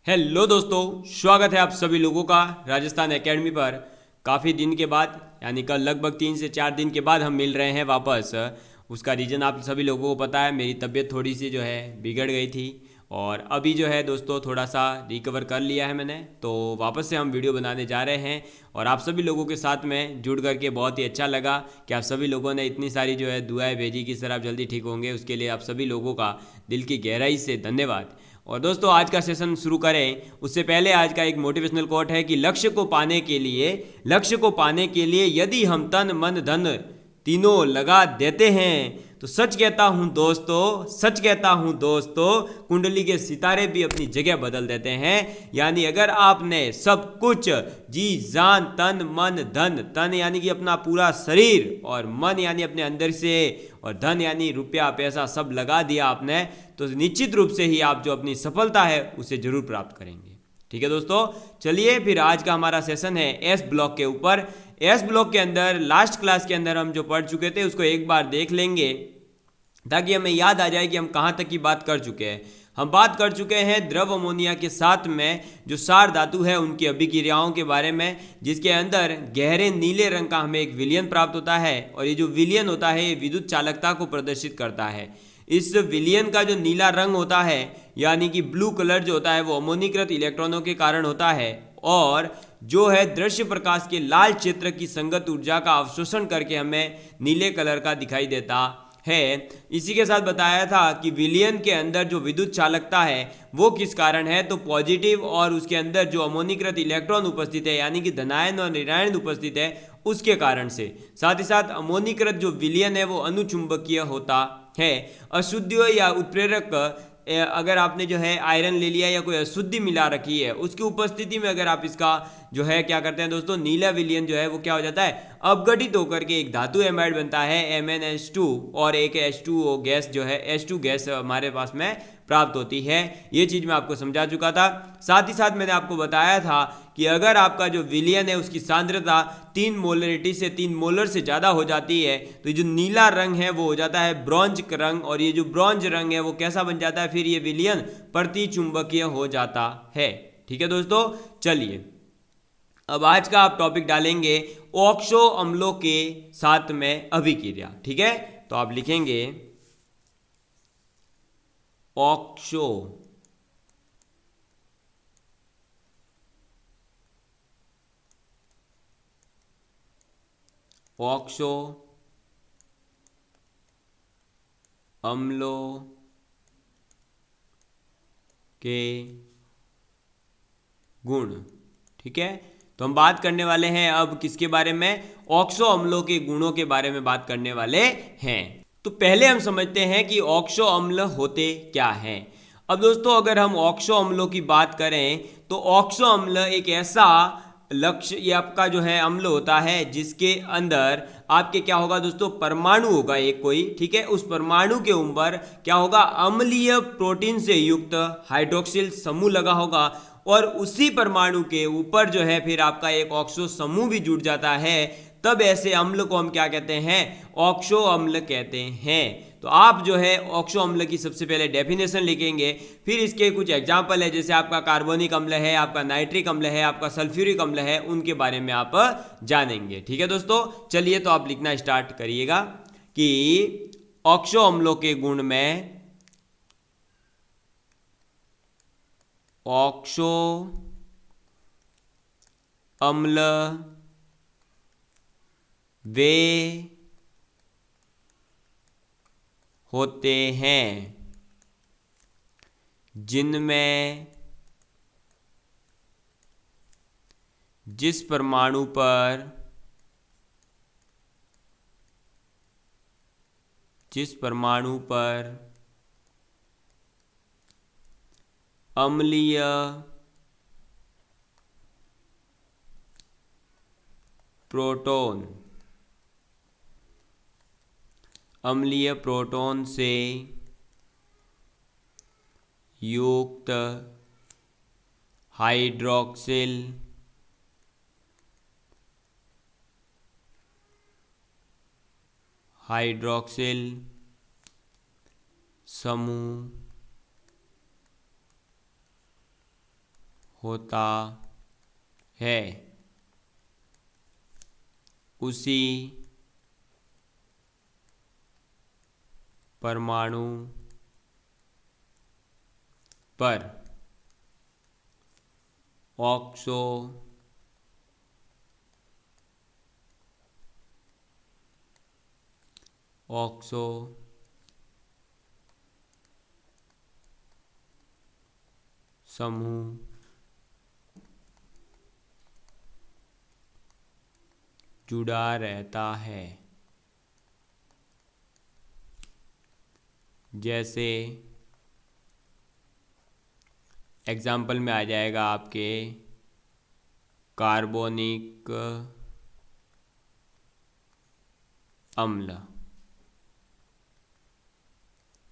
Hello दोस्तों, स्वागत है आप सभी लोगों का राजस्थान एकेडमी पर। काफ़ी दिन के बाद यानी कल लगभग 3 से 4 दिन के बाद हम मिल रहे हैं वापस। उसका रीज़न आप सभी लोगों को पता है, मेरी तबीयत थोड़ी सी जो है बिगड़ गई थी और अभी जो है दोस्तों थोड़ा सा रिकवर कर लिया है मैंने, तो वापस से हम वीडियो बनाने जा रहे हैं। और आप सभी लोगों के साथ में जुड़ करके बहुत ही अच्छा लगा कि आप सभी लोगों ने इतनी सारी जो है दुआएं भेजी कि सर आप जल्दी ठीक होंगे। उसके लिए आप सभी लोगों का दिल की गहराई से धन्यवाद। और दोस्तों आज का सेशन शुरू करें उससे पहले आज का एक मोटिवेशनल कोट है कि लक्ष्य को पाने के लिए यदि हम तन मन धन तीनों लगा देते हैं तो सच कहता हूं दोस्तों, कुंडली के सितारे भी अपनी जगह बदल देते हैं। यानी अगर आपने सब कुछ जी जान तन यानी कि अपना पूरा शरीर, और मन यानी अपने अंदर से, और धन यानी रुपया पैसा सब लगा दिया आपने, तो निश्चित रूप से ही आप जो अपनी सफलता है उसे जरूर प्राप्त करेंगे। ठीक है दोस्तों, चलिए फिर आज का हमारा सेशन है एस ब्लॉक के ऊपर। एस ब्लॉक के अंदर लास्ट क्लास के अंदर हम जो पढ़ चुके थे उसको एक बार देख लेंगे ताकि हमें याद आ जाए कि हम कहाँ तक की बात कर चुके हैं। हम बात कर चुके हैं द्रव अमोनिया के साथ में जो सार धातु है उनकी अभिक्रियाओं के बारे में, जिसके अंदर गहरे नीले रंग का हमें एक विलयन प्राप्त होता है और ये जो विलयन होता है ये विद्युत चालकता को प्रदर्शित करता है। इस विलयन का जो नीला रंग होता है यानी कि ब्लू कलर जो होता है वो अमोनीकृत इलेक्ट्रॉनों के कारण होता है, और जो है दृश्य प्रकाश के लाल क्षेत्र की संगत ऊर्जा का अवशोषण करके हमें नीले कलर का दिखाई देता है। इसी के साथ बताया था कि विलयन के अंदर जो विद्युत चालकता है वो किस कारण है, तो पॉजिटिव और उसके अंदर जो अमोनीकृत इलेक्ट्रॉन उपस्थित है यानी कि धनायन और ऋणायन उपस्थित है उसके कारण से। साथ ही साथ अमोनीकृत जो विलयन है वो अनुचुंबकीय होता है। अशुद्धियों या उत्प्रेरक, अगर आपने जो है आयरन ले लिया या कोई अशुद्धि मिला रखी है उसकी उपस्थिति में अगर आप इसका जो है क्या करते हैं दोस्तों, नीला विलयन जो है वो क्या हो जाता है, अपघटित होकर के एक धातु एमाइड बनता है MnH2, और एक H2O गैस जो है H2 गैस हमारे पास में प्राप्त होती है। ये चीज़ मैं आपको समझा चुका था। साथ ही साथ मैंने आपको बताया था कि अगर आपका जो विलयन है उसकी सांद्रता 3 मोलरिटी से 3 मोलर से ज़्यादा हो जाती है तो जो नीला रंग है वो हो जाता है ब्रॉन्ज रंग, और ये जो ब्रॉन्ज रंग है वो कैसा बन जाता है, फिर ये विलयन प्रतिचुंबकीय हो जाता है। ठीक है दोस्तों, चलिए अब आज का आप टॉपिक डालेंगे ऑक्सो अम्लों के साथ में अभिक्रिया। ठीक है, तो आप लिखेंगे ऑक्सो ऑक्सो अम्लों के गुण। ठीक है, तो हम बात करने वाले हैं अब किसके बारे में, ऑक्सो अम्लों के गुणों के बारे में बात करने वाले हैं। तो पहले हम समझते हैं कि ऑक्सो अम्ल होते क्या हैं। अब दोस्तों अगर हम ऑक्सो अम्लों की बात करें तो ऑक्सो अम्ल एक ऐसा लक्ष्य ये आपका जो है अम्ल होता है जिसके अंदर आपके क्या होगा दोस्तों, परमाणु होगा एक कोई। ठीक है, उस परमाणु के ऊपर क्या होगा, अम्लीय प्रोटीन से युक्त हाइड्रोक्सिल समूह लगा होगा, और उसी परमाणु के ऊपर जो है फिर आपका एक ऑक्सो समूह भी जुड़ जाता है। तब ऐसे अम्ल को हम क्या कहते हैं, ऑक्सो अम्ल कहते हैं। तो आप जो है ऑक्सो अम्ल की सबसे पहले डेफिनेशन लिखेंगे, फिर इसके कुछ एग्जाम्पल है जैसे आपका कार्बोनिक अम्ल है, आपका नाइट्रिक अम्ल है, आपका सल्फ्यूरिक अम्ल है, उनके बारे में आप जानेंगे। ठीक है दोस्तों, चलिए तो आप लिखना स्टार्ट करिएगा कि ऑक्सो अम्लों के गुण में ऑक्सो अम्ल वे होते हैं जिनमें जिस परमाणु पर अम्लीय प्रोटॉन से युक्त हाइड्रोक्सिल समूह होता है उसी परमाणु पर ऑक्सो समूह जुड़ा रहता है। जैसे एग्जाम्पल में आ जाएगा आपके कार्बोनिक अम्ल।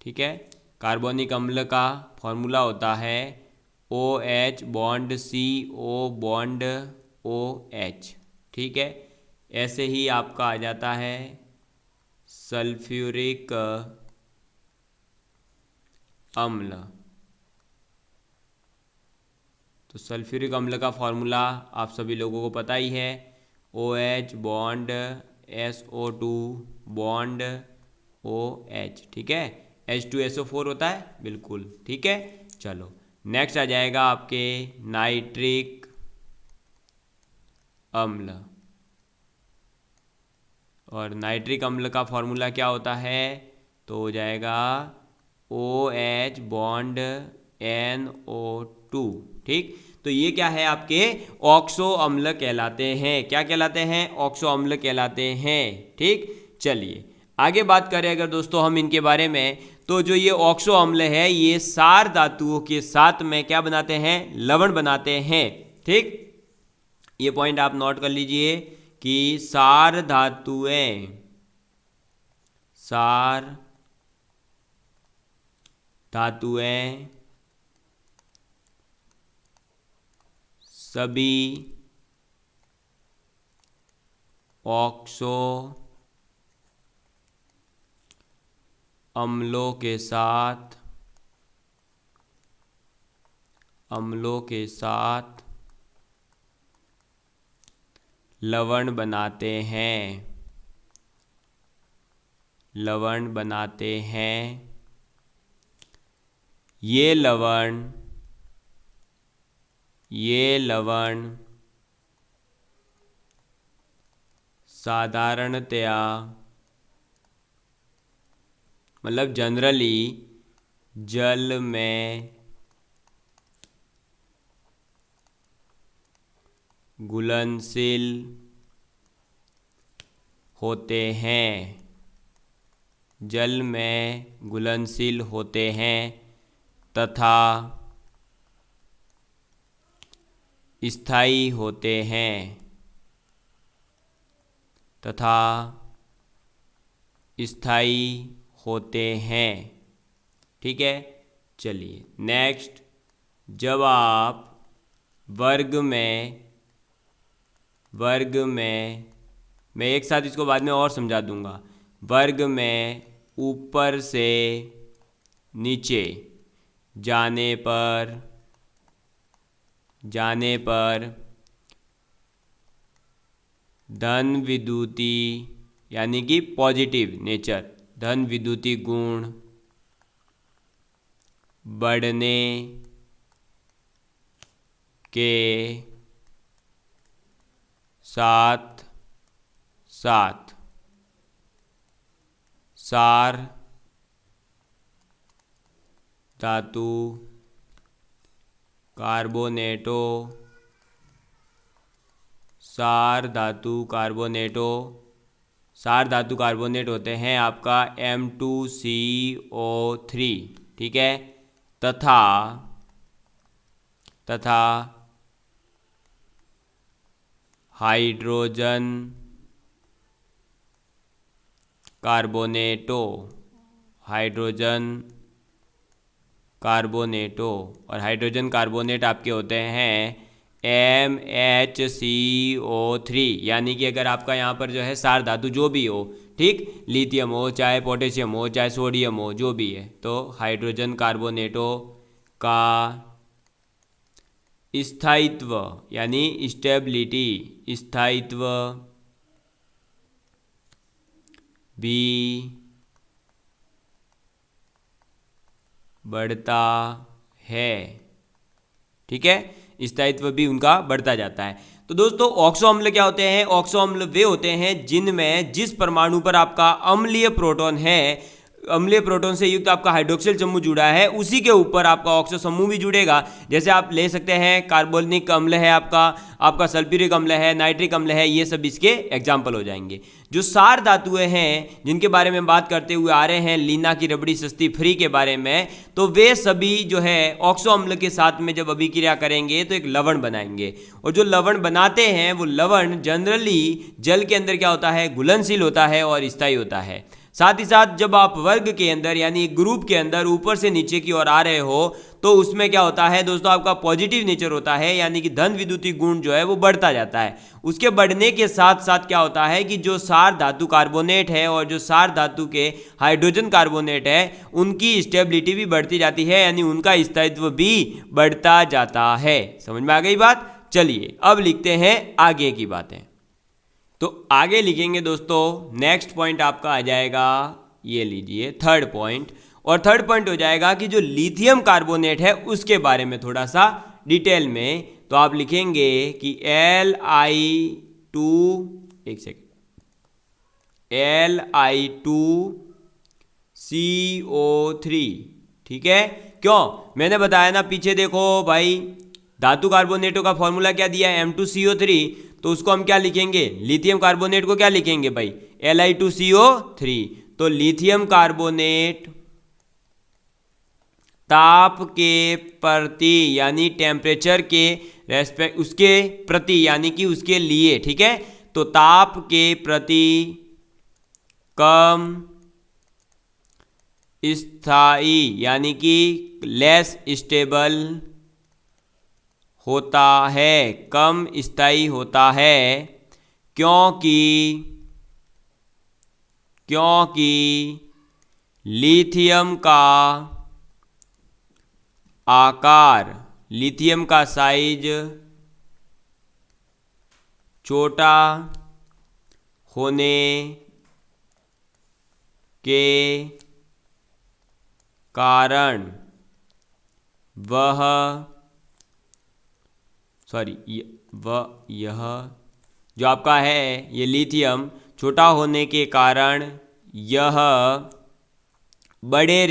ठीक है, कार्बोनिक अम्ल का फॉर्मूला होता है OH bond CO bond OH। ठीक है, ऐसे ही आपका आ जाता है सल्फ्यूरिक अम्ल। तो सल्फ्यूरिक अम्ल का फॉर्मूला आप सभी लोगों को पता ही है, OH bond SO2 bond OH। ठीक है, H2SO4 होता है, बिल्कुल ठीक है। चलो नेक्स्ट आ जाएगा आपके नाइट्रिक अम्ल। और नाइट्रिक अम्ल का फॉर्मूला क्या होता है, तो हो जाएगा OH बॉन्ड NO2। ठीक, तो ये क्या है, आपके ऑक्सो अम्ल कहलाते हैं। क्या कहलाते हैं, ऑक्सो अम्ल कहलाते हैं। ठीक, चलिए आगे बात करें अगर दोस्तों हम इनके बारे में, तो जो ये ऑक्सो अम्ल है ये सार धातुओं के साथ में क्या बनाते हैं, लवण बनाते हैं। ठीक, ये पॉइंट आप नोट कर लीजिए कि सार धातुएं सभी ऑक्सो अम्लों के साथ लवण बनाते हैं। ये लवण साधारणतया मतलब जनरली जल में घुलनशील होते हैं, तथा स्थायी होते हैं। ठीक है, चलिए नेक्स्ट, जब आप वर्ग में मैं एक साथ इसको बाद में और समझा दूंगा। वर्ग में ऊपर से नीचे जाने पर धन विद्युती यानी कि पॉजिटिव नेचर, धन विद्युती गुण बढ़ने के साथ सार धातु कार्बोनेट होते हैं आपका M2CO3। ठीक है, तथा हाइड्रोजन कार्बोनेटो और हाइड्रोजन कार्बोनेट आपके होते हैं MHCO3। यानी कि अगर आपका यहाँ पर जो है सार धातु जो भी हो, ठीक, लिथियम हो चाहे पोटेशियम हो चाहे सोडियम हो, जो भी है, तो हाइड्रोजन कार्बोनेटो का स्थायित्व यानी स्टेबिलिटी, स्थायित्व भी बढ़ता है। ठीक है, स्थायित्व भी उनका बढ़ता जाता है। तो दोस्तों ऑक्सो अम्ल क्या होते हैं? ऑक्सो अम्ल वे होते हैं जिनमें जिस परमाणु पर आपका अम्लीय प्रोटॉन है, अम्लीय प्रोटॉन से युक्त आपका हाइड्रोक्सिल समूह जुड़ा है, उसी के ऊपर आपका ऑक्सो समूह भी जुड़ेगा। जैसे आप ले सकते हैं कार्बोनिक अम्ल है, आपका सल्फ्यूरिक अम्ल है, नाइट्रिक अम्ल है, ये सब इसके एग्जाम्पल हो जाएंगे। जो सार धातुएं हैं जिनके बारे में बात करते हुए आ रहे हैं लीना की रबड़ी सस्ती फ्री के बारे में, तो वे सभी जो है ऑक्सो अम्ल के साथ में जब अभिक्रिया करेंगे तो एक लवण बनाएंगे। और जो लवण बनाते हैं वो लवण जनरली जल के अंदर क्या होता है? घुलनशील होता है और स्थायी होता है। साथ ही साथ जब आप वर्ग के अंदर यानी ग्रुप के अंदर ऊपर से नीचे की ओर आ रहे हो तो उसमें क्या होता है दोस्तों? आपका पॉजिटिव नेचर होता है, यानी कि धन विद्युतीय गुण जो है वो बढ़ता जाता है। उसके बढ़ने के साथ साथ क्या होता है कि जो सार धातु कार्बोनेट है और जो सार धातु के हाइड्रोजन कार्बोनेट है उनकी स्टेबिलिटी भी बढ़ती जाती है, यानी उनका स्थायित्व भी बढ़ता जाता है। समझ में आ गई बात? चलिए अब लिखते हैं आगे की बातें। तो आगे लिखेंगे दोस्तों, नेक्स्ट पॉइंट आपका आ जाएगा, ये लीजिए थर्ड पॉइंट। और थर्ड पॉइंट हो जाएगा कि जो लिथियम कार्बोनेट है उसके बारे में थोड़ा सा डिटेल में। तो आप लिखेंगे कि Li2, एक सेकेंड, Li2CO3। ठीक है, क्यों? मैंने बताया ना पीछे, देखो भाई धातु कार्बोनेटों का फॉर्मूला क्या दिया है? M2CO3। तो उसको हम क्या लिखेंगे? लिथियम कार्बोनेट को क्या लिखेंगे भाई? Li2CO3। तो लिथियम कार्बोनेट ताप के प्रति यानी टेम्परेचर के रेस्पेक्ट, उसके प्रति यानी कि उसके लिए, ठीक है, तो ताप के प्रति कम स्थायी यानी कि लेस स्टेबल होता है, कम स्थायी होता है, क्योंकि लिथियम का आकार, लिथियम का साइज छोटा होने के कारण यह जो आपका है ये लिथियम छोटा होने के कारण यह बड़े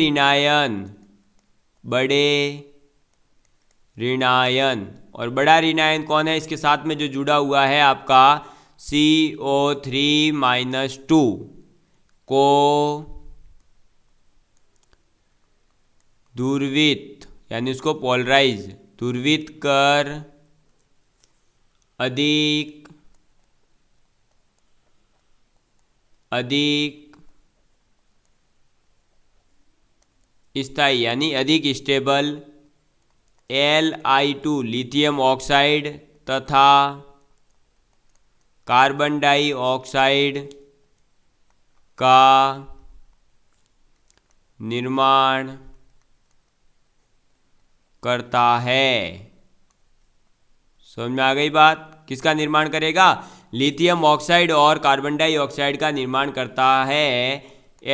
ऋणायन और बड़ा ऋणायन कौन है इसके साथ में जो जुड़ा हुआ है? आपका CO3-2 को ध्रुवित यानी उसको पोलराइज, ध्रुवित कर अधिक स्थायी यानी अधिक स्टेबल Li2 लिथियम ऑक्साइड तथा कार्बन डाइऑक्साइड का निर्माण करता है। समझ में आ गई बात? किसका निर्माण करेगा? लिथियम ऑक्साइड और कार्बन डाइऑक्साइड का निर्माण करता है।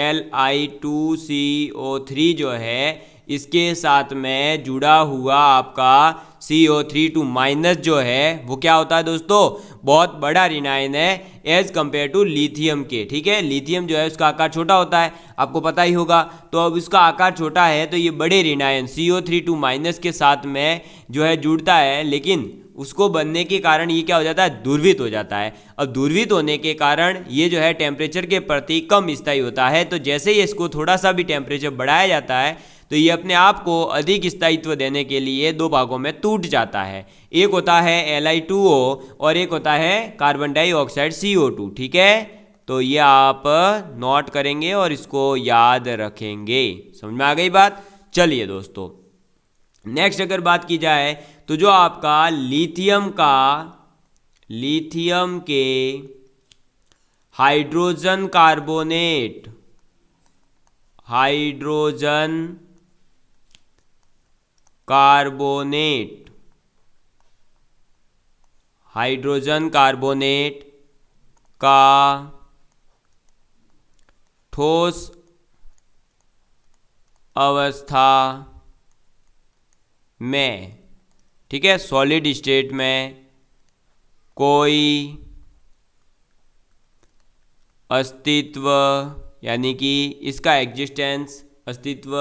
Li2CO3 जो है इसके साथ में जुड़ा हुआ आपका CO3 जो है वो क्या होता है दोस्तों? बहुत बड़ा ऋणायन है एज कंपेयर टू लिथियम के। ठीक है, लिथियम जो है उसका आकार छोटा होता है, आपको पता ही होगा। तो अब इसका आकार छोटा है तो ये बड़े ऋणायन CO3 के साथ में जो है जुड़ता है, लेकिन उसको बनने के कारण ये क्या हो जाता है? ध्रुवित हो जाता है। अब ध्रुवित होने के कारण ये जो है टेम्परेचर के प्रति कम स्थायी होता है। तो जैसे ही इसको थोड़ा सा भी टेम्परेचर बढ़ाया जाता है तो ये अपने आप को अधिक स्थायित्व देने के लिए दो भागों में टूट जाता है। एक होता है Li2O और एक होता है कार्बन डाइऑक्साइड CO2। ठीक है, तो ये आप नोट करेंगे और इसको याद रखेंगे। समझ में आ गई बात? चलिए दोस्तों, नेक्स्ट अगर बात की जाए तो जो आपका लिथियम के हाइड्रोजन कार्बोनेट हाइड्रोजन कार्बोनेट का ठोस अवस्था में, ठीक है, सॉलिड स्टेट में कोई अस्तित्व, यानी कि इसका एग्जिस्टेंस, अस्तित्व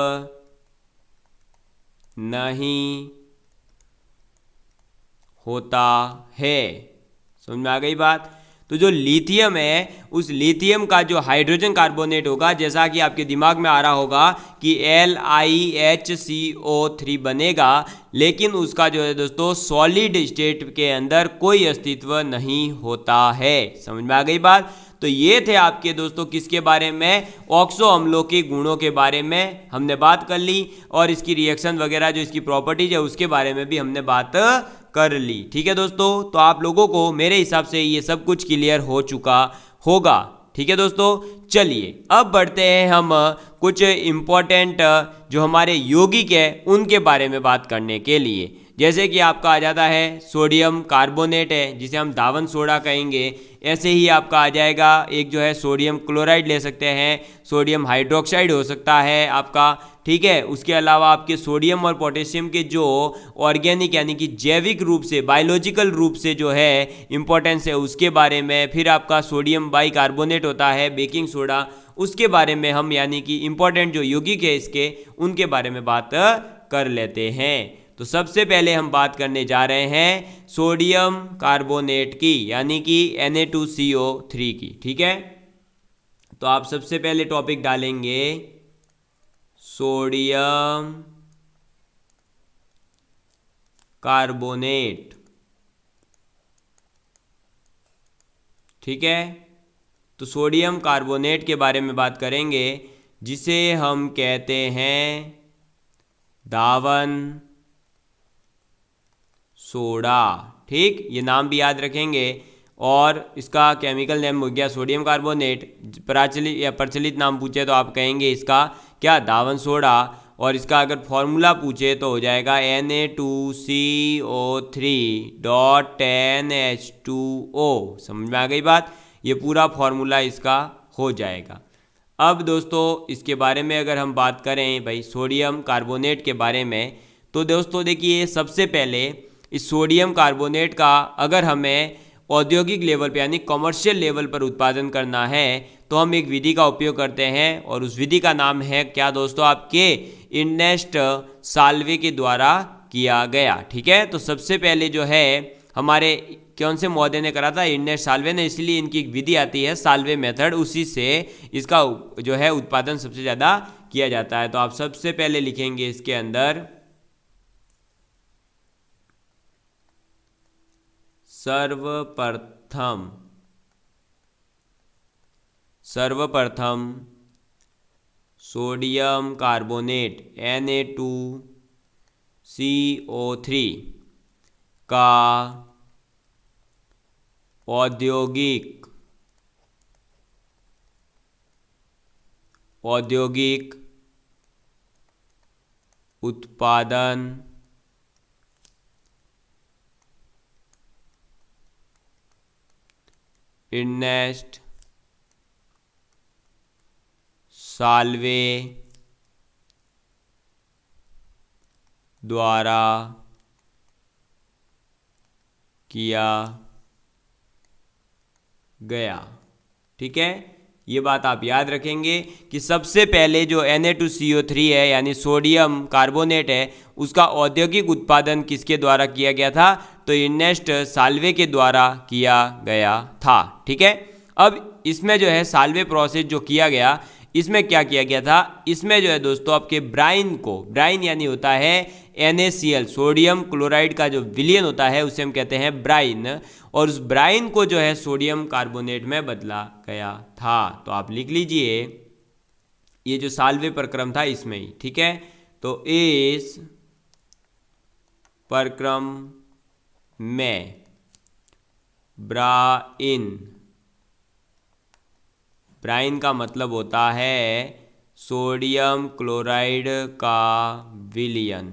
नहीं होता है। समझ में आ गई बात। तो जो लिथियम है, उस लिथियम का जो हाइड्रोजन कार्बोनेट होगा, जैसा कि आपके दिमाग में आ रहा होगा कि LiHCO3 बनेगा, लेकिन उसका जो है दोस्तों सॉलिड स्टेट के अंदर कोई अस्तित्व नहीं होता है। समझ में आ गई बात। तो ये थे आपके दोस्तों किसके बारे में, ऑक्सो अम्लों के गुणों के बारे में हमने बात कर ली, और इसकी रिएक्शन वगैरह जो इसकी प्रॉपर्टीज है उसके बारे में भी हमने बात कर ली। ठीक है दोस्तों, तो आप लोगों को मेरे हिसाब से ये सब कुछ क्लियर हो चुका होगा। ठीक है दोस्तों, चलिए अब बढ़ते हैं हम कुछ इम्पोर्टेंट जो हमारे यौगिक है उनके बारे में बात करने के लिए। जैसे कि आपका आ जाता है सोडियम कार्बोनेट है, जिसे हम दावन सोडा कहेंगे। ऐसे ही आपका आ जाएगा एक जो है सोडियम क्लोराइड ले सकते हैं, सोडियम हाइड्रोक्साइड हो सकता है आपका। ठीक है, उसके अलावा आपके सोडियम और पोटेशियम के जो ऑर्गेनिक यानी कि जैविक रूप से, बायोलॉजिकल रूप से जो है इंपॉर्टेंस है उसके बारे में। फिर आपका सोडियम बाइकार्बोनेट होता है, बेकिंग सोडा, उसके बारे में हम यानी कि इंपॉर्टेंट जो यौगिक है इसके, उनके बारे में बात कर लेते हैं। तो सबसे पहले हम बात करने जा रहे हैं सोडियम कार्बोनेट की, यानी कि Na2CO3 की। ठीक है, तो आप सबसे पहले टॉपिक डालेंगे सोडियम कार्बोनेट। ठीक है, तो सोडियम कार्बोनेट के बारे में बात करेंगे, जिसे हम कहते हैं दावन सोडा। ठीक, ये नाम भी याद रखेंगे। और इसका केमिकल नेम हो गया सोडियम कार्बोनेट। प्रचलित या प्रचलित नाम पूछे तो आप कहेंगे इसका क्या, दावन सोडा। और इसका अगर फॉर्मूला पूछे तो हो जाएगा Na2CO3.10H2O। समझ में आ गई बात, ये पूरा फॉर्मूला इसका हो जाएगा। अब दोस्तों इसके बारे में अगर हम बात करें भाई सोडियम कार्बोनेट के बारे में, तो दोस्तों देखिए सबसे पहले इस सोडियम कार्बोनेट का अगर हमें औद्योगिक लेवल पे यानी कमर्शियल लेवल पर उत्पादन करना है तो हम एक विधि का उपयोग करते हैं, और उस विधि का नाम है क्या दोस्तों आपके, इर्नेस्ट साल्वे के द्वारा किया गया। ठीक है, तो सबसे पहले जो है हमारे कौन से महोदय ने करा था, इर्नेस्ट साल्वे ने, इसलिए इनकी एक विधि आती है साल्वे मेथड, उसी से इसका जो है उत्पादन सबसे ज़्यादा किया जाता है। तो आप सबसे पहले लिखेंगे इसके अंदर सर्वप्रथम सोडियम कार्बोनेट Na2CO3 का औद्योगिक उत्पादन इर्नेस्ट साल्वे द्वारा किया गया। ठीक है, ये बात आप याद रखेंगे कि सबसे पहले जो Na2CO3 है यानी सोडियम कार्बोनेट है, उसका औद्योगिक उत्पादन किसके द्वारा किया गया था, तो इर्नेस्ट साल्वे के द्वारा किया गया था। ठीक है, अब इसमें जो है साल्वे प्रोसेस जो किया गया, इसमें क्या किया गया था, इसमें जो है दोस्तों आपके ब्राइन को, ब्राइन यानी होता है NaCl, सोडियम क्लोराइड का जो विलयन होता है उसे हम कहते हैं ब्राइन, और उस ब्राइन को जो है सोडियम कार्बोनेट में बदला गया था। तो आप लिख लीजिए ये जो साल्वे प्रक्रम था इसमें ही। ठीक है, तो इस प्रक्रम में ब्राइन का मतलब होता है सोडियम क्लोराइड का विलयन।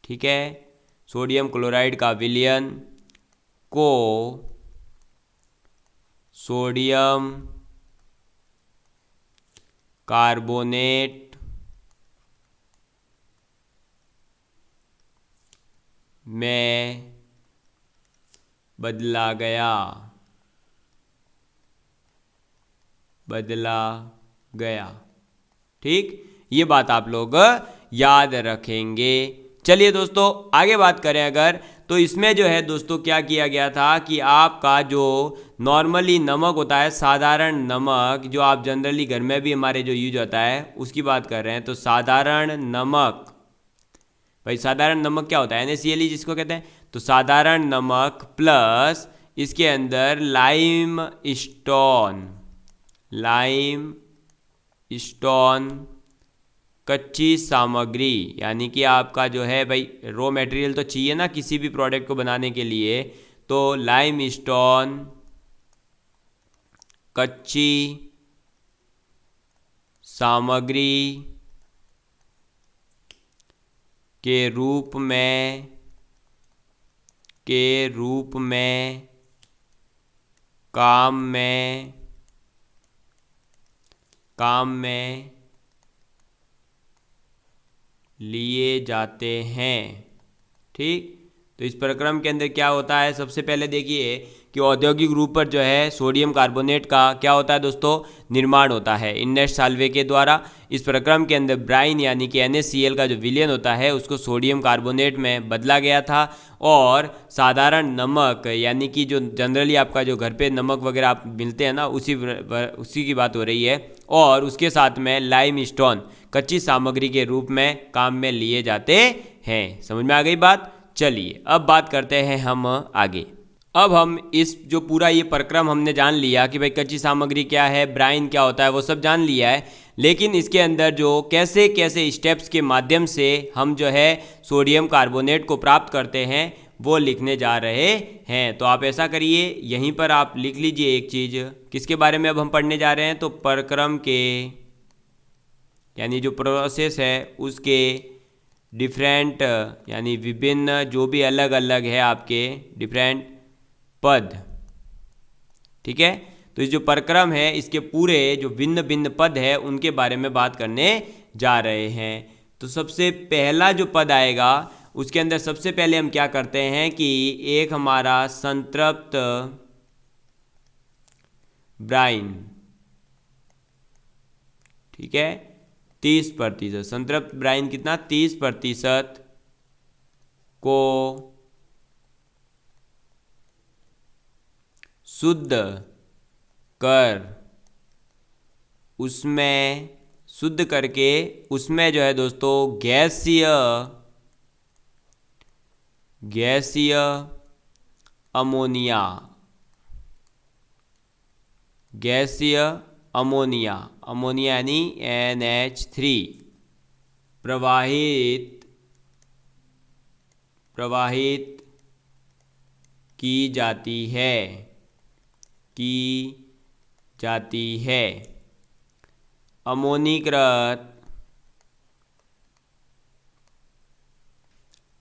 ठीक है, सोडियम क्लोराइड का विलयन को सोडियम कार्बोनेट में बदला गया। ठीक, ये बात आप लोग याद रखेंगे। चलिए दोस्तों आगे बात करें अगर, तो इसमें जो है दोस्तों क्या किया गया था कि आपका जो नॉर्मली नमक होता है, साधारण नमक जो आप जनरली घर में भी हमारे जो यूज होता है उसकी बात कर रहे हैं। तो साधारण नमक, भाई साधारण नमक क्या होता है, NaCl जिसको कहते हैं। तो साधारण नमक प्लस इसके अंदर लाइम स्टोन कच्ची सामग्री, यानी कि आपका जो है भाई रॉ मटेरियल तो चाहिए ना किसी भी प्रोडक्ट को बनाने के लिए। तो लाइम स्टोन कच्ची सामग्री के रूप में काम में लिए जाते हैं। ठीक, तो इस प्रक्रम के अंदर क्या होता है, सबसे पहले देखिए कि औद्योगिक रूप पर जो है सोडियम कार्बोनेट का क्या होता है दोस्तों, निर्माण होता है इननेस्ट साल्वे के द्वारा। इस प्रक्रम के अंदर ब्राइन यानी कि NaCl का जो विलयन होता है उसको सोडियम कार्बोनेट में बदला गया था। और साधारण नमक यानी कि जो जनरली आपका जो घर पे नमक वगैरह आप मिलते हैं ना, उसी की बात हो रही है। और उसके साथ में लाइम स्टोन कच्ची सामग्री के रूप में काम में लिए जाते हैं। समझ में आ गई बात। चलिए अब बात करते हैं हम आगे। अब हम इस जो पूरा ये प्रक्रम हमने जान लिया कि भाई कच्ची सामग्री क्या है, ब्राइन क्या होता है, वो सब जान लिया है। लेकिन इसके अंदर जो कैसे कैसे स्टेप्स के माध्यम से हम जो है सोडियम कार्बोनेट को प्राप्त करते हैं वो लिखने जा रहे हैं। तो आप ऐसा करिए, यहीं पर आप लिख लीजिए एक चीज़, किसके बारे में अब हम पढ़ने जा रहे हैं। तो प्रक्रम के यानी जो प्रोसेस है उसके डिफरेंट यानी विभिन्न जो भी अलग अलग है आपके डिफरेंट पद। ठीक है, तो इस जो प्रक्रम है इसके पूरे जो भिन्न भिन्न पद है उनके बारे में बात करने जा रहे हैं। तो सबसे पहला जो पद आएगा उसके अंदर सबसे पहले हम क्या करते हैं कि एक हमारा संतृप्त ब्राइन, ठीक है, 30%, संतृप्त ब्राइन कितना, 30% को शुद्ध कर उसमें शुद्ध करके उसमें जो है दोस्तों गैसीय अमोनिया यानी NH3 प्रवाहित की जाती है।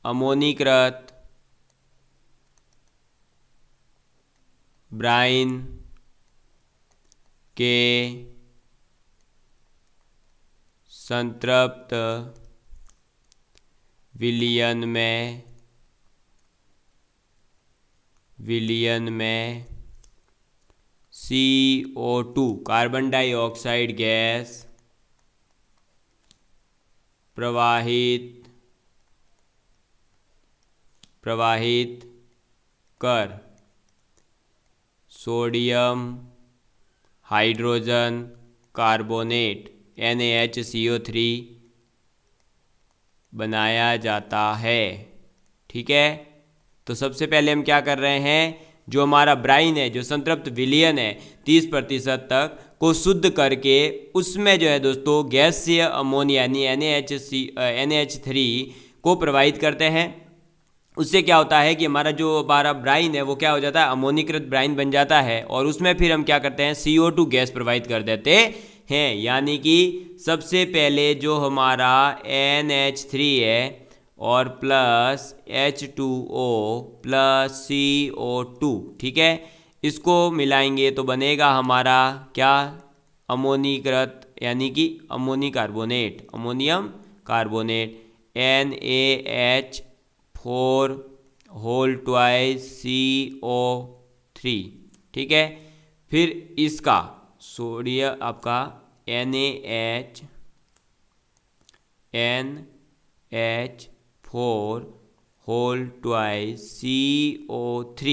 अमोनीकृत ब्राइन के संतृप्त विलयन में CO2 कार्बन डाइऑक्साइड गैस प्रवाहित कर सोडियम हाइड्रोजन कार्बोनेट NaHCO3 बनाया जाता है। ठीक है, तो सबसे पहले हम क्या कर रहे हैं, जो हमारा ब्राइन है, जो संतृप्त विलयन है 30% तक को शुद्ध करके उसमें जो है दोस्तों गैसीय अमोनिया यानी NaH3 को प्रवाहित करते हैं। उससे क्या होता है कि हमारा ब्राइन है वो क्या हो जाता है, अमोनीकृत ब्राइन बन जाता है। और उसमें फिर हम क्या करते हैं, CO2 गैस प्रवाहित कर देते हैं। यानी कि सबसे पहले जो हमारा NH3 है और प्लस H2O प्लस CO2, ठीक है। इसको मिलाएंगे तो बनेगा हमारा क्या, अमोनीकृत यानी कि अमोनी carbonate, ammonium carbonate NaH4 whole twice CO3, ठीक है। फिर इसका सोडियम आपका NaH4 होल ट्वाइस CO3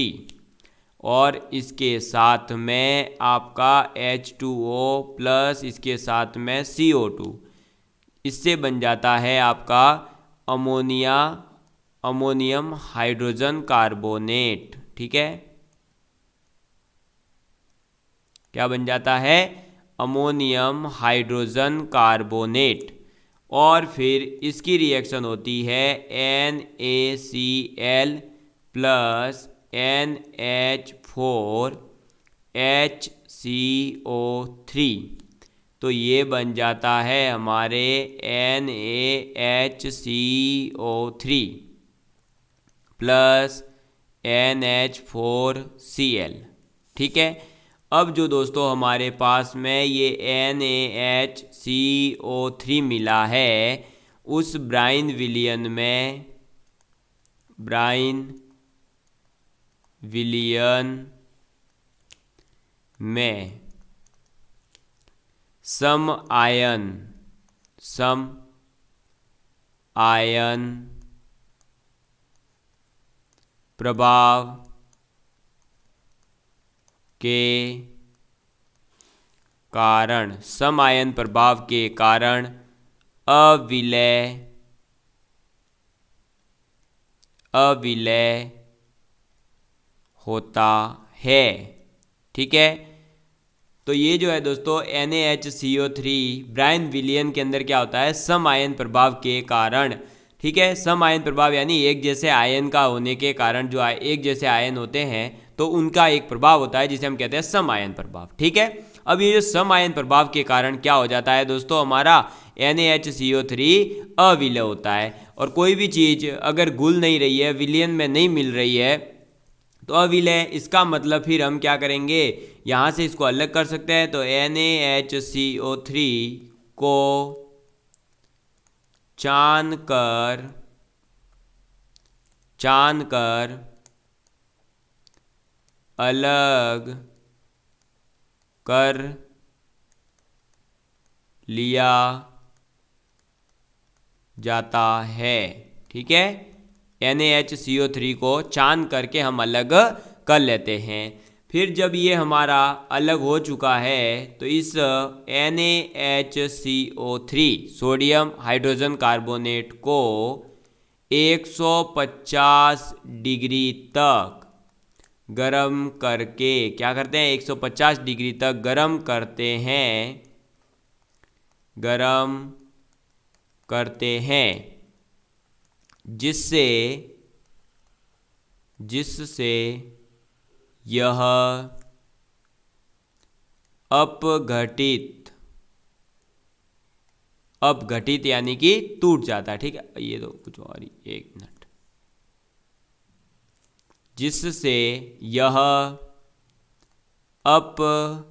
और इसके साथ में आपका H2O प्लस इसके साथ में CO2, इससे बन जाता है आपका अमोनियम हाइड्रोजन कार्बोनेट, ठीक है। क्या बन जाता है, अमोनियम हाइड्रोजन कार्बोनेट। और फिर इसकी रिएक्शन होती है NaCl प्लस NH4 HCO3, तो ये बन जाता है हमारे NaHCO3 प्लस NH4Cl, ठीक है। अब जो दोस्तों हमारे पास में ये NaHCO3 मिला है, उस ब्राइन विलियन में सम आयन प्रभाव के कारण, सम आयन प्रभाव के कारण अविलय होता है, ठीक है। तो ये जो है दोस्तों NaHCO3 ब्राइन विलियन के अंदर क्या होता है, सम आयन प्रभाव के कारण, ठीक है। सम आयन प्रभाव यानी एक जैसे आयन का होने के कारण, जो एक जैसे आयन होते हैं तो उनका एक प्रभाव होता है जिसे हम कहते हैं सम आयन प्रभाव, ठीक है। अब ये जो सम आयन प्रभाव के कारण क्या हो जाता है दोस्तों, हमारा NaHCO3 अविलय होता है। और कोई भी चीज़ अगर घुल नहीं रही है, विलियन में नहीं मिल रही है, तो अविलय, इसका मतलब फिर हम क्या करेंगे, यहाँ से इसको अलग कर सकते हैं। तो NaHCO3 को चान कर अलग कर लिया जाता है, ठीक है। NaHCO3 को चान करके हम अलग कर लेते हैं। फिर जब ये हमारा अलग हो चुका है तो इस NaHCO3 सोडियम हाइड्रोजन कार्बोनेट को 150 डिग्री तक गरम करके क्या करते हैं, 150 डिग्री तक गरम करते हैं, जिससे यह अपघटित यानी कि टूट जाता है, ठीक है। ये तो कुछ और ही, एक मिनट, जिससे यह अपघटित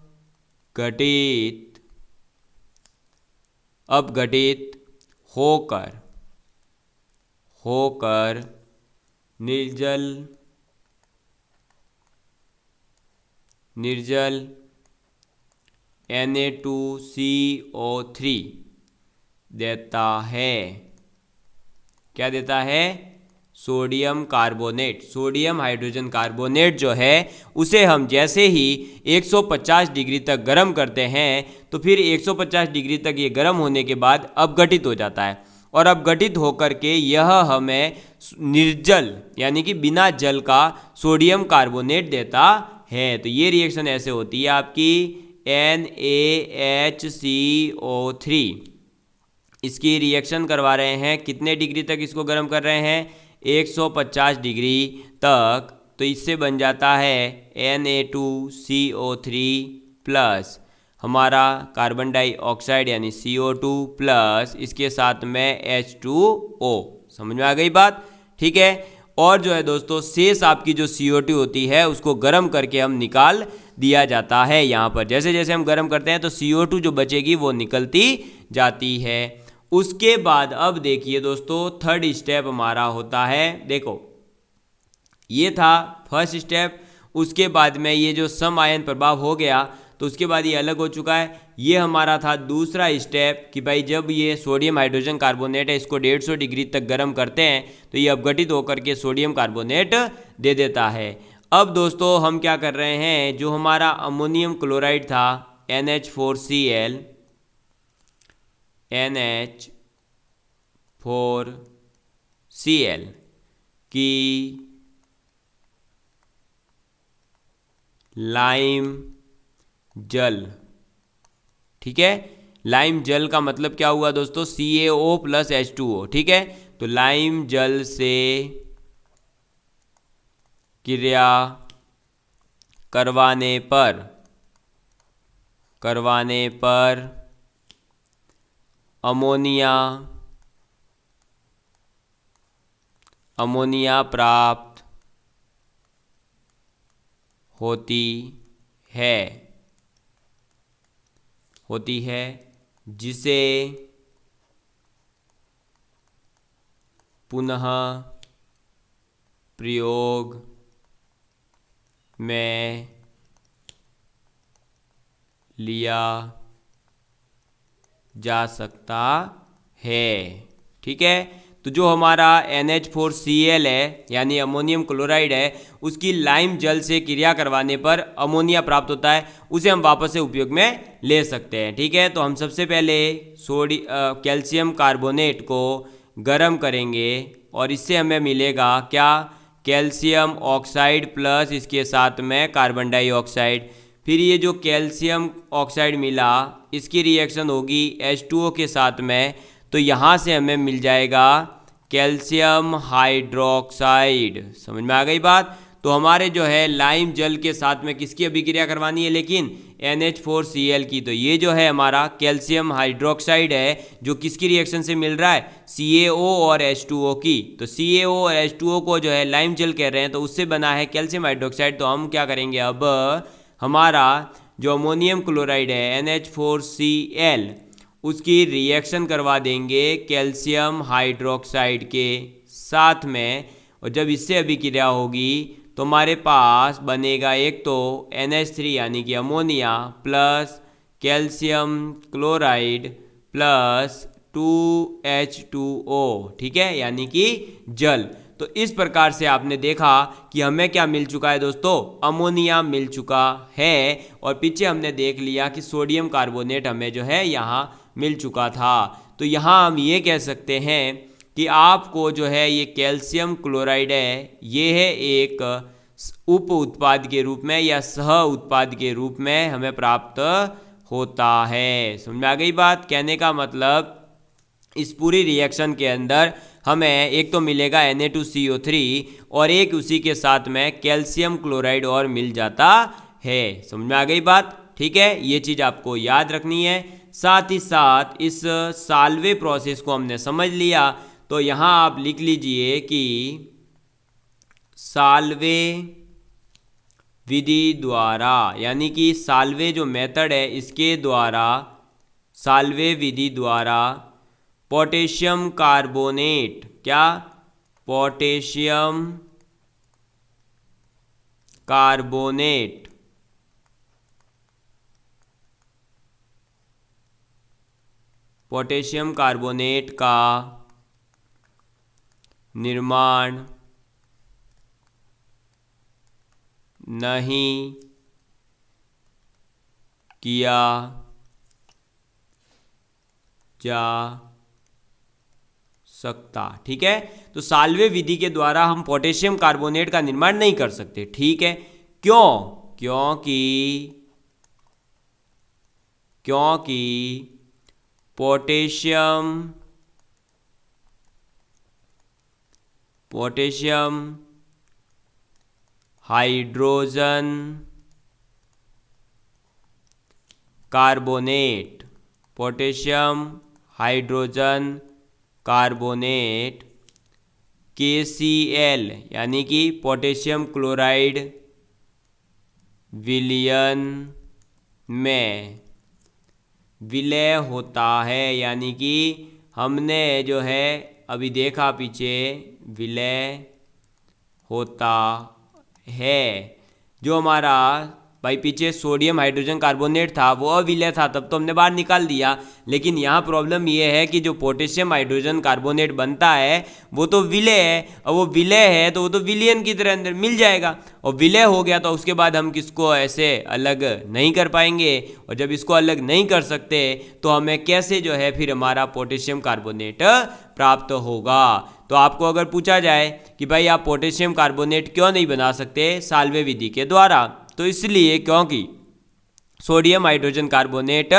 होकर निर्जल Na2CO3 देता है। क्या देता है, sodium carbonate, sodium hydrogen carbonate जो है उसे हम जैसे ही 150 डिग्री तक गर्म करते हैं तो फिर 150 डिग्री तक ये गर्म होने के बाद अपघटित हो जाता है, और अपघटित होकर के यह हमें निर्जल यानी कि बिना जल का सोडियम कार्बोनेट देता है। तो ये रिएक्शन ऐसे होती है आपकी NaHCO3, इसकी रिएक्शन करवा रहे हैं, कितने डिग्री तक इसको गर्म कर रहे हैं, 150 डिग्री तक। तो इससे बन जाता है Na2CO3 प्लस हमारा कार्बन डाइऑक्साइड यानी CO2 प्लस इसके साथ में H2O, समझ में आ गई बात, ठीक है। और जो है दोस्तों शेष आपकी जो CO2 होती है उसको गर्म करके हम निकाल दिया जाता है यहाँ पर। जैसे जैसे हम गर्म करते हैं तो CO2 जो बचेगी वो निकलती जाती है। उसके बाद अब देखिए दोस्तों थर्ड स्टेप हमारा होता है, देखो ये था फर्स्ट स्टेप। उसके बाद में ये जो सम आयन प्रभाव हो गया तो उसके बाद ये अलग हो चुका है। ये हमारा था दूसरा स्टेप कि भाई जब ये सोडियम हाइड्रोजन कार्बोनेट है इसको 150 डिग्री तक गर्म करते हैं तो ये अपघटित होकर के सोडियम कार्बोनेट दे देता है। अब दोस्तों हम क्या कर रहे हैं, जो हमारा अमोनियम क्लोराइड था NH4Cl की लाइम जल, ठीक है। लाइम जल का मतलब क्या हुआ दोस्तों, CaO प्लस H2O, ठीक है। तो लाइम जल से क्रिया करवाने पर अमोनिया प्राप्त होती है जिसे पुनः प्रयोग में लिया जा सकता है, ठीक है। तो जो हमारा NH4Cl है यानी अमोनियम क्लोराइड है उसकी लाइम जल से क्रिया करवाने पर अमोनिया प्राप्त होता है, उसे हम वापस से उपयोग में ले सकते हैं, ठीक है। तो हम सबसे पहले कैल्शियम कार्बोनेट को गर्म करेंगे और इससे हमें मिलेगा क्या, कैल्शियम ऑक्साइड प्लस इसके साथ में कार्बन डाइऑक्साइड। फिर ये जो कैल्शियम ऑक्साइड मिला इसकी रिएक्शन होगी H2O के साथ में, तो यहाँ से हमें मिल जाएगा कैल्शियम हाइड्रोक्साइड। समझ में आ गई बात। तो हमारे जो है लाइम जल के साथ में किसकी अभिक्रिया करवानी है, लेकिन NH4Cl की। तो ये जो है हमारा कैल्शियम हाइड्रोक्साइड है जो किसकी रिएक्शन से मिल रहा है, CaO और H2O की। तो CaO और H2O को जो है लाइम जल कह रहे हैं तो उससे बना है कैल्शियम हाइड्रोक्साइड। तो हम क्या करेंगे, अब हमारा जो अमोनियम क्लोराइड है NH4Cl उसकी रिएक्शन करवा देंगे कैल्शियम हाइड्रोक्साइड के साथ में, और जब इससे अभिक्रिया होगी तो हमारे पास बनेगा एक तो NH3 यानी कि ammonia plus calcium chloride plus 2H2O, ठीक है, यानी कि जल। तो इस प्रकार से आपने देखा कि हमें क्या मिल चुका है दोस्तों, अमोनिया मिल चुका है। और पीछे हमने देख लिया कि सोडियम कार्बोनेट हमें जो है यहाँ मिल चुका था। तो यहाँ हम ये कह सकते हैं कि आपको जो है ये कैल्शियम क्लोराइड है ये है एक उप उत्पाद के रूप में या सह उत्पाद के रूप में हमें प्राप्त होता है। समझ में आ गई बात। कहने का मतलब इस पूरी रिएक्शन के अंदर हमें एक तो मिलेगा Na2CO3 और एक उसी के साथ में कैल्शियम क्लोराइड और मिल जाता है। समझ में आ गई बात, ठीक है। ये चीज़ आपको याद रखनी है। साथ ही साथ इस साल्वे प्रोसेस को हमने समझ लिया, तो यहाँ आप लिख लीजिए कि साल्वे विधि द्वारा, यानी कि साल्वे जो मेथड है इसके द्वारा, साल्वे विधि द्वारा पोटेशियम कार्बोनेट, क्या, पोटेशियम कार्बोनेट पोटेशियम कार्बोनेट का निर्माण नहीं किया जा सकता, ठीक है। तो साल्वे विधि के द्वारा हम पोटेशियम कार्बोनेट का निर्माण नहीं कर सकते, ठीक है। क्यों, क्योंकि potassium hydrogen carbonate, potassium hydrogen carbonate KCl यानी कि पोटेशियम क्लोराइड विलयन में विलय होता है, यानी कि हमने जो है अभी देखा पीछे विलय होता है। जो हमारा भाई पीछे सोडियम हाइड्रोजन कार्बोनेट था वो अविलय था, तब तो हमने बाहर निकाल दिया, लेकिन यहाँ प्रॉब्लम ये है कि जो पोटेशियम हाइड्रोजन कार्बोनेट बनता है वो तो विलय है, और वो विलय है तो वो तो विलयन की तरह अंदर मिल जाएगा, और विलय हो गया तो उसके बाद हम किसको ऐसे अलग नहीं कर पाएंगे, और जब इसको अलग नहीं कर सकते तो हमें कैसे जो है फिर हमारा पोटेशियम कार्बोनेट प्राप्त होगा। तो आपको अगर पूछा जाए कि भाई आप पोटेशियम कार्बोनेट क्यों नहीं बना सकते साल्वे विधि के द्वारा, तो इसलिए क्योंकि सोडियम हाइड्रोजन कार्बोनेट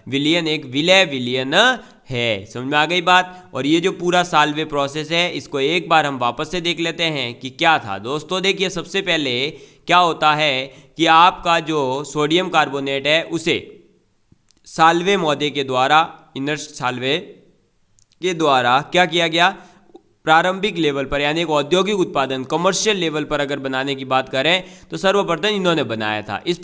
विलयन एक विलय विलयन है। समझ में आ गई बात। और ये जो पूरा साल्वे प्रोसेस है इसको एक बार हम वापस से देख लेते हैं कि क्या था। दोस्तों देखिए, सबसे पहले क्या होता है कि आपका जो सोडियम कार्बोनेट है उसे साल्वे मॉडल के द्वारा, इनर्ट साल्वे के द्वारा क्या किया गया, प्रारंभिक लेवल पर यानी एक औद्योगिक उत्पादन कमर्शियल लेवल पर अगर बनाने की बात करें तो सर्वप्रथम इन्होंने बनाया था। इस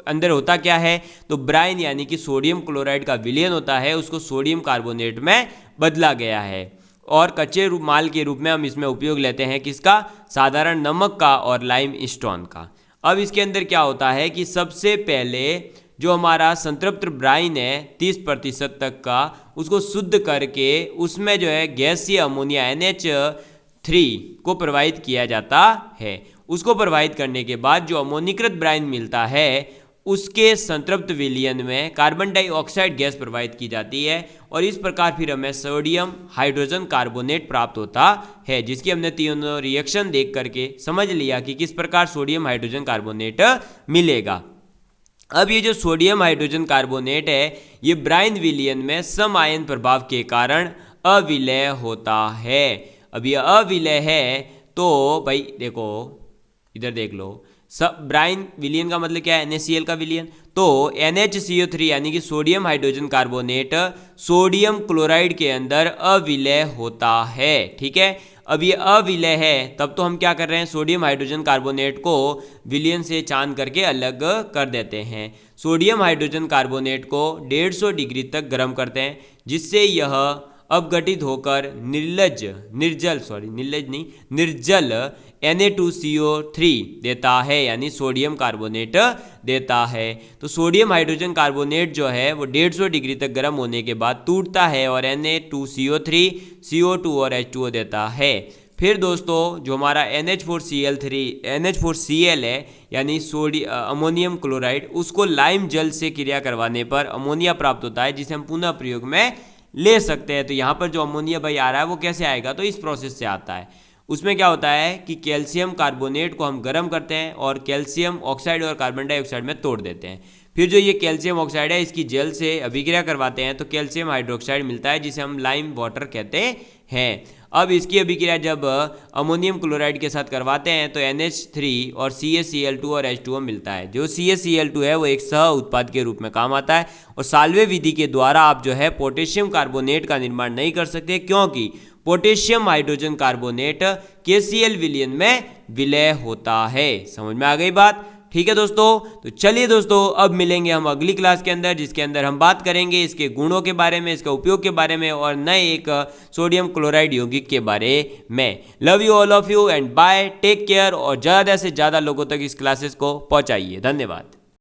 अंदर होता क्या है, तो ब्राइन यानी कि सोडियम क्लोराइड का विलयन होता है, उसको सोडियम कार्बोनेट में बदला गया है, और कच्चे माल के रूप में हम इसमें उपयोग लेते हैं किसका, साधारण नमक का और लाइम स्टोन का। अब इसके अंदर क्या होता है कि सबसे पहले जो हमारा संतृप्त ब्राइन है 30% तक का, उसको शुद्ध करके उसमें जो है गैसीय अमोनिया NH3 को प्रवाहित किया जाता है। उसको प्रवाहित करने के बाद जो अमोनीकृत ब्राइन मिलता है उसके संतृप्त विलयन में कार्बन डाइऑक्साइड गैस प्रवाहित की जाती है, और इस प्रकार फिर हमें सोडियम हाइड्रोजन कार्बोनेट प्राप्त होता है, जिसकी हमने तीनों रिएक्शन देख करके समझ लिया कि किस प्रकार सोडियम हाइड्रोजन कार्बोनेट मिलेगा। अब ये जो सोडियम हाइड्रोजन कार्बोनेट है ये ब्राइन विलयन में सम आयन प्रभाव के कारण अविलय होता है। अब ये अविलय है तो भाई देखो इधर देख लो, सब ब्राइन विलयन का मतलब क्या है, NaCl का विलयन, तो NHCO3 यानी कि sodium hydrogen carbonate sodium chloride के अंदर अविलय होता है। ठीक है, अब ये अविलय है तब तो हम क्या कर रहे हैं, सोडियम हाइड्रोजन कार्बोनेट को विलयन से चान करके अलग कर देते हैं। सोडियम हाइड्रोजन कार्बोनेट को 150 डिग्री तक गर्म करते हैं, जिससे यह अपघटित होकर निर्जल Na2CO3 देता है, यानी सोडियम कार्बोनेट देता है। तो सोडियम हाइड्रोजन कार्बोनेट जो है वो 150 डिग्री तक गर्म होने के बाद टूटता है और Na2CO3 CO2 और H2O देता है। फिर दोस्तों जो हमारा NH4Cl है यानी अमोनियम क्लोराइड, उसको लाइम जल से क्रिया करवाने पर अमोनिया प्राप्त होता है, जिसे हम पुनः प्रयोग में ले सकते हैं। तो यहाँ पर जो अमोनिया भाई आ रहा है वो कैसे आएगा, तो इस प्रोसेस से आता है। उसमें क्या होता है कि कैल्शियम कार्बोनेट को हम गर्म करते हैं और कैल्शियम ऑक्साइड और कार्बन डाइऑक्साइड में तोड़ देते हैं। फिर जो ये कैल्शियम ऑक्साइड है इसकी जल से अभिक्रिया करवाते हैं तो कैल्शियम हाइड्रोक्साइड मिलता है, जिसे हम लाइम वाटर कहते हैं। अब इसकी अभिक्रिया जब अमोनियम क्लोराइड के साथ करवाते हैं तो NH3 और CaCl2 और H2O मिलता है। जो CaCl2 है वो एक सह उत्पाद के रूप में काम आता है, और साल्वे विधि के द्वारा आप जो है पोटेशियम कार्बोनेट का निर्माण नहीं कर सकते, क्योंकि पोटेशियम हाइड्रोजन कार्बोनेट KCl विलयन में विलय होता है। समझ में आ गई बात। ठीक है दोस्तों, तो चलिए दोस्तों अब मिलेंगे हम अगली क्लास के अंदर, जिसके अंदर हम बात करेंगे इसके गुणों के बारे में, इसका उपयोग के बारे में, और नए एक सोडियम क्लोराइड यौगिक के बारे में। Love you all of you and bye, take care, और ज़्यादा से ज़्यादा लोगों तक इस क्लासेस को पहुंचाइए। धन्यवाद।